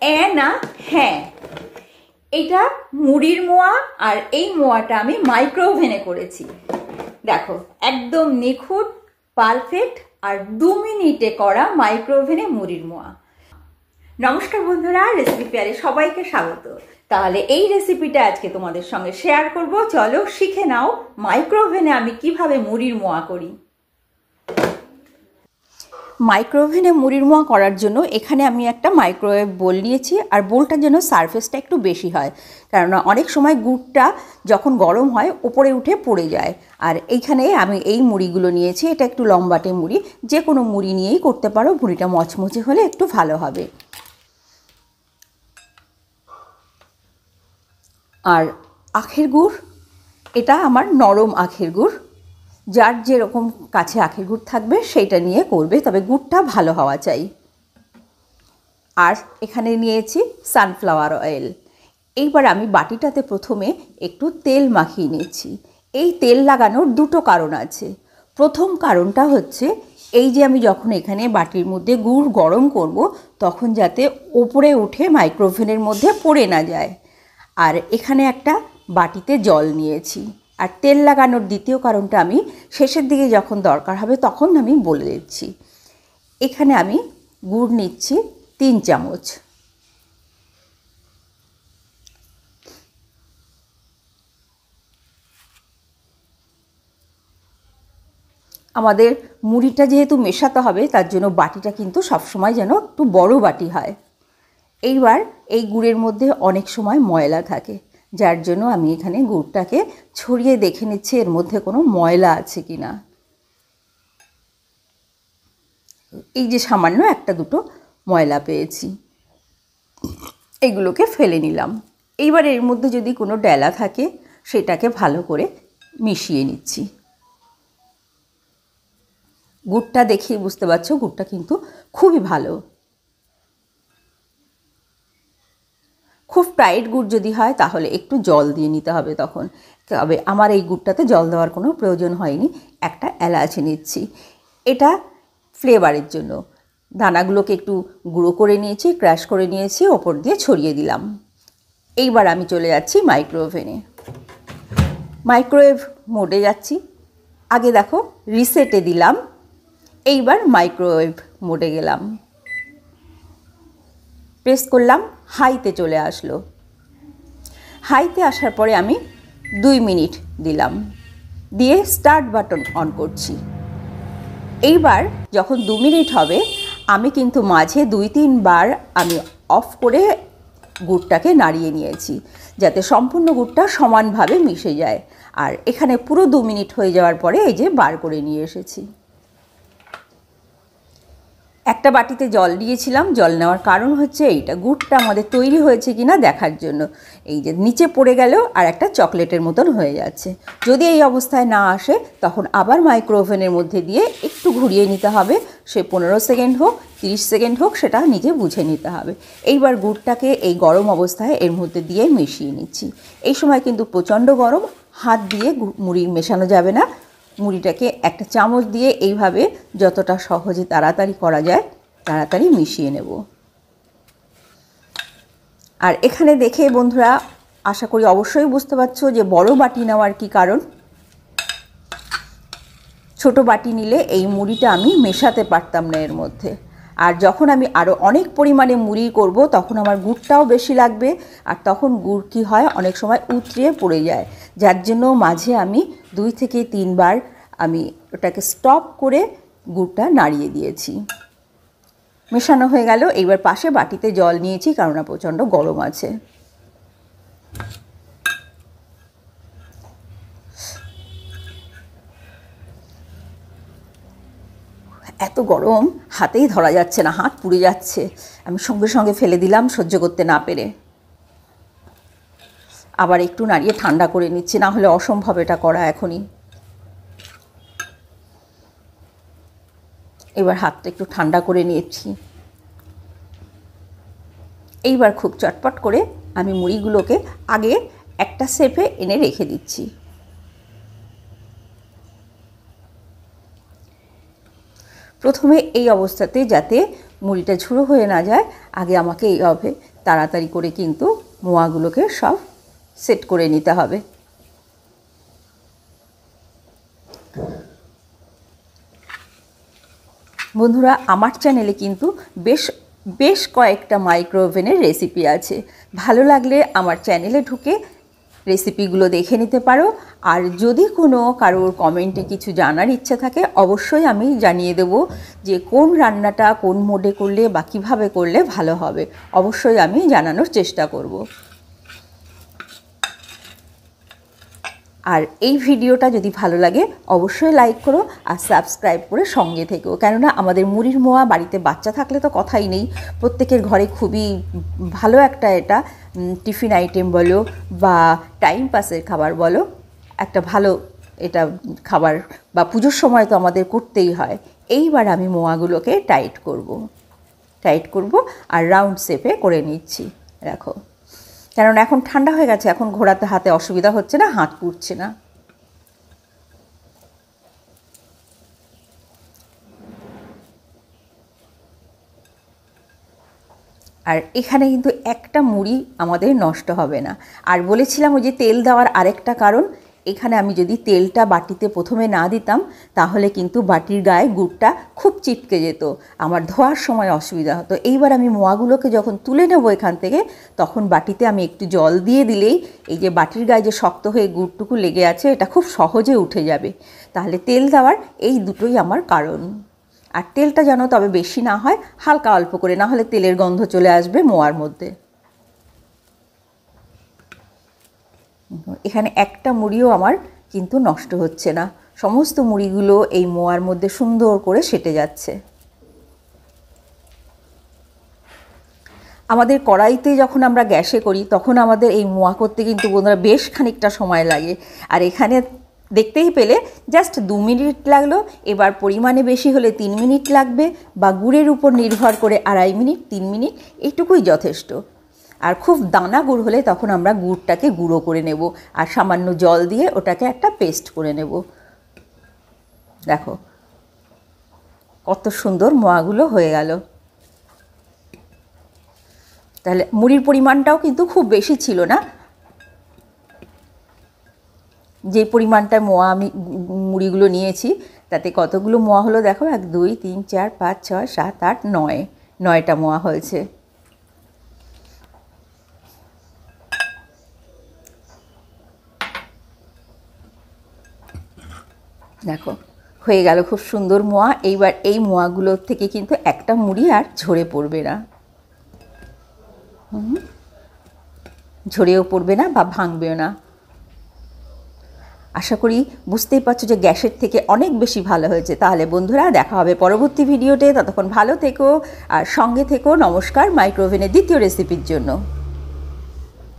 না হ্যাঁ, এটা মুড়ির মোয়া। আর এই মোয়াটা আমি মাইক্রো ওভেনে করেছি। দেখো একদম নিখুঁত, পারফেক্ট আর 2 মিনিটে করা মাইক্রো ওভেনে মুড়ির মোয়া। নমস্কার বন্ধুরা, রেসিপি পেয়ারে সবাইকে স্বাগত। তাহলে এই রেসিপিটা আজকে তোমাদের সঙ্গে শেয়ার করব। চলো শিখে নাও মাইক্রো ওভেনে আমি কিভাবে মুড়ির মোয়া করি। মাইক্রো ওভেনে মুড়ির মোয়া করার জন্য এখানে আমি একটা মাইক্রোওয়েভ বোল নিয়েছি। আর বোলটার জন্য সারফেসটা একটু বেশি হয়, কেননা অনেক সময় গুড়টা যখন গরম হয় উপরে উঠে পড়ে যায়। আর এইখানে আমি এই মুড়িগুলো নিয়েছি, এটা একটু লম্বাটে মুড়ি, যে কোনো মুড়ি নিয়েই করতে পারো। মুড়িটা মচমচে হলে একটু ভালো হবে। আর আখের গুড়, এটা আমার নরম আখের গুড়। যার যেরকম কাছে আখের গুড় থাকবে সেইটা নিয়ে করবে, তবে গুড়টা ভালো হওয়া চাই। আর এখানে নিয়েছি সানফ্লাওয়ার অয়েল। এইবার আমি বাটিটাতে প্রথমে একটু তেল মাখিয়ে নিয়েছি। এই তেল লাগানোর দুটো কারণ আছে। প্রথম কারণটা হচ্ছে এই যে আমি যখন এখানে বাটির মধ্যে গুড় গরম করব, তখন যাতে ওপরে উঠে মাইক্রোওভেনের মধ্যে পড়ে না যায়। আর এখানে একটা বাটিতে জল নিয়েছি। আর তেল লাগানোর দ্বিতীয় কারণটা আমি শেষের দিকে যখন দরকার হবে তখন আমি বলে দিচ্ছি। এখানে আমি গুড় নিচ্ছি 3 চামচ। আমাদের মুড়িটা যেহেতু মেশাতে হবে, তার জন্য বাটিটা কিন্তু সবসময় যেন একটু বড় বাটি হয়। এইবার এই গুড়ের মধ্যে অনেক সময় ময়লা থাকে, যার জন্য আমি এখানে গুড়টাকে ছড়িয়ে দেখে নিচ্ছি এর মধ্যে কোনো ময়লা আছে কি না। এই যে সামান্য একটা দুটো ময়লা পেয়েছি, এগুলোকে ফেলে নিলাম। এইবার এর মধ্যে যদি কোনো ডেলা থাকে সেটাকে ভালো করে মিশিয়ে নিচ্ছি। গুড়টা দেখেই বুঝতে পারছো গুড়টা কিন্তু খুবই ভালো। খুব টাইট গুড় যদি হয় তাহলে একটু জল দিয়ে নিতে হবে তখন। তবে আমার এই গুড়টাতে জল দেওয়ার কোনো প্রয়োজন হয়নি। একটা এলাচ নিচ্ছি, এটা ফ্লেভারের জন্য। দানাগুলোকে একটু গুঁড়ো করে নিয়েছি, ক্র্যাশ করে নিয়েছি, ওপর দিয়ে ছড়িয়ে দিলাম। এইবার আমি চলে যাচ্ছি মাইক্রো ওভেনে। মাইক্রোওয়েভ মোডে যাচ্ছি। আগে দেখো রিসেটে দিলাম, এইবার মাইক্রোওয়েভ মোডে গেলাম, প্রেস করলাম, হাইতে চলে আসলো। হাইতে আসার পরে আমি 2 মিনিট দিলাম, দিয়ে স্টার্ট বাটন অন করছি। এইবার যখন 2 মিনিট হবে আমি কিন্তু মাঝে 2-3 বার আমি অফ করে গুড়টাকে নাড়িয়ে নিয়েছি, যাতে সম্পূর্ণ গুড়টা সমানভাবে মিশে যায়। আর এখানে পুরো 2 মিনিট হয়ে যাওয়ার পরে এই যে বার করে নিয়ে এসেছি। একটা বাটিতে জল দিয়েছিলাম। জল নেওয়ার কারণ হচ্ছে এইটা, গুড়টা আমাদের তৈরি হয়েছে কিনা দেখার জন্য। এই যে নিচে পড়ে গেল আর একটা চকলেটের মতন হয়ে যাচ্ছে। যদি এই অবস্থায় না আসে তখন আবার মাইক্রো ওভেনের মধ্যে দিয়ে একটু ঘুরিয়ে নিতে হবে। সে 15 সেকেন্ড হোক 30 সেকেন্ড হোক, সেটা নিজে বুঝে নিতে হবে। এইবার গুড়টাকে এই গরম অবস্থায় এর মধ্যে দিয়ে মিশিয়ে নিচ্ছি। এই সময় কিন্তু প্রচণ্ড গরম, হাত দিয়ে মুড়ি মেশানো যাবে না। মুড়িটাকে একটা চামচ দিয়ে এইভাবে যতটা সহজে তাড়াতাড়ি করা যায় তাড়াতাড়ি মিশিয়ে নেব। আর এখানে দেখে বন্ধুরা আশা করি অবশ্যই বুঝতে পারছো যে বড় বাটি নেওয়ার কি কারণ। ছোট বাটি নিলে এই মুড়িটা আমি মেশাতে পারতাম না এর মধ্যে। আর যখন আমি আরও অনেক পরিমাণে মুড়ি করব তখন আমার গুড়টাও বেশি লাগবে। আর তখন গুড় কী হয়, অনেক সময় উতরিয়ে পড়ে যায়। যার জন্য মাঝে আমি 2 থেকে 3 বার আমি ওটাকে স্টপ করে গুড়টা নাড়িয়ে দিয়েছি। মেশানো হয়ে গেল। এইবার পাশে বাটিতে জল নিয়েছি, কারণ প্রচণ্ড গরম আছে। এত গরম হাতেই ধরা যাচ্ছে না, হাত পুড়ে যাচ্ছে। আমি সঙ্গে সঙ্গে ফেলে দিলাম সহ্য করতে না পেরে। আবার একটু নাড়িয়ে ঠান্ডা করে নিচ্ছি, না হলে অসম্ভব এটা করা এখনই। এবার হাতটা একটু ঠান্ডা করে নিয়েছি। এইবার খুব চটপট করে আমি মুড়িগুলোকে আগে একটা শেপে এনে রেখে দিচ্ছি। প্রথমে এই অবস্থাতে যাতে মুড়িটা ঝুড়ো হয়ে না যায়, আগে আমাকে এইভাবে তাড়াতাড়ি করে কিন্তু মোয়াগুলোকে সব সেট করে নিতে হবে। বন্ধুরা, আমার চ্যানেলে কিন্তু বেশ কয়েকটা মাইক্রো ওভেনের রেসিপি আছে। ভালো লাগলে আমার চ্যানেলে ঢুকে রেসিপিগুলো দেখে নিতে পারো। আর যদি কোনো কারোর কমেন্টে কিছু জানার ইচ্ছা থাকে, অবশ্যই আমি জানিয়ে দেব যে কোন রান্নাটা কোন মোডে করলে বা কীভাবে করলে ভালো হবে। অবশ্যই আমি জানানোর চেষ্টা করব। আর এই ভিডিওটা যদি ভালো লাগে অবশ্যই লাইক করো আর সাবস্ক্রাইব করে সঙ্গে থেকো, কেননা আমাদের মুড়ির মোয়া বাড়িতে বাচ্চা থাকলে তো কথাই নেই। প্রত্যেকের ঘরে খুবই ভালো একটা এটা টিফিন আইটেম বলো বা টাইম পাসের খাবার বলো, একটা ভালো এটা খাবার, বা পুজোর সময় তো আমাদের করতেই হয়। এইবার আমি মোয়াগুলোকে টাইট করব আর রাউন্ড শেপে করে নিচ্ছি। দেখো, কারণ এখন ঠান্ডা হয়ে গেছে, এখন ঘোরাতে হাতে অসুবিধা হচ্ছে না, হাত পুড়ছে না। আর এখানে কিন্তু একটা মুড়ি আমাদের নষ্ট হবে না। আর বলেছিলাম ওই যে তেল দেওয়ার আরেকটা কারণ, এখানে আমি যদি তেলটা বাটিতে প্রথমে না দিতাম তাহলে কিন্তু বাটির গায়ে গুড়টা খুব চিটকে যেত, আমার ধোয়ার সময় অসুবিধা হতো। এইবার আমি মোয়াগুলোকে যখন তুলে নেব এখান থেকে, তখন বাটিতে আমি একটু জল দিয়ে দিলেই এই যে বাটির গায়ে যে শক্ত হয়ে গুড়টুকু লেগে আছে এটা খুব সহজে উঠে যাবে। তাহলে তেল দেওয়ার এই দুটোই আমার কারণ। আর তেলটা যেন তবে বেশি না হয়, হালকা অল্প করে, না হলে তেলের গন্ধ চলে আসবে মোয়ার মধ্যে। এখানে একটা মুড়িও আমার কিন্তু নষ্ট হচ্ছে না, সমস্ত মুড়িগুলো এই মোয়ার মধ্যে সুন্দর করে সেটে যাচ্ছে। আমাদের কড়াইতে যখন আমরা গ্যাসে করি তখন আমাদের এই মোয়া করতে কিন্তু বন্ধুরা বেশ খানিকটা সময় লাগে। আর এখানে দেখতেই পেলে জাস্ট 2 মিনিট লাগলো। এবার পরিমাণে বেশি হলে 3 মিনিট লাগবে, বা গুড়ের উপর নির্ভর করে 2.5 মিনিট 3 মিনিট এইটুকুই যথেষ্ট। আর খুব দানা গুড় হলে তখন আমরা গুড়টাকে গুঁড়ো করে নেব আর সামান্য জল দিয়ে ওটাকে একটা পেস্ট করে নেব। দেখো কত সুন্দর মোয়াগুলো হয়ে গেল। তাহলে মুড়ির পরিমাণটাও কিন্তু খুব বেশি ছিল না, যে পরিমাণটা মোয়া আমি মুড়িগুলো নিয়েছি তাতে কতগুলো মোয়া হলো দেখো, 1 2 3 4 5 6 7 8 9, 9টা মোয়া হয়েছে। দেখো হয়ে গেল খুব সুন্দর মোয়া। এইবার এই মোয়াগুলোর থেকে কিন্তু একটা মুড়ি আর ঝরে পড়বে না, ঝরেও পড়বে না বা ভাঙবেও না। আশা করি বুঝতেই পারছো যে গ্যাসের থেকে অনেক বেশি ভালো হয়েছে। তাহলে বন্ধুরা দেখা হবে পরবর্তী ভিডিওতে, ততক্ষণ ভালো থেকো আর সঙ্গে থেকো। নমস্কার মাইক্রোওভেনের দ্বিতীয় রেসিপির জন্য।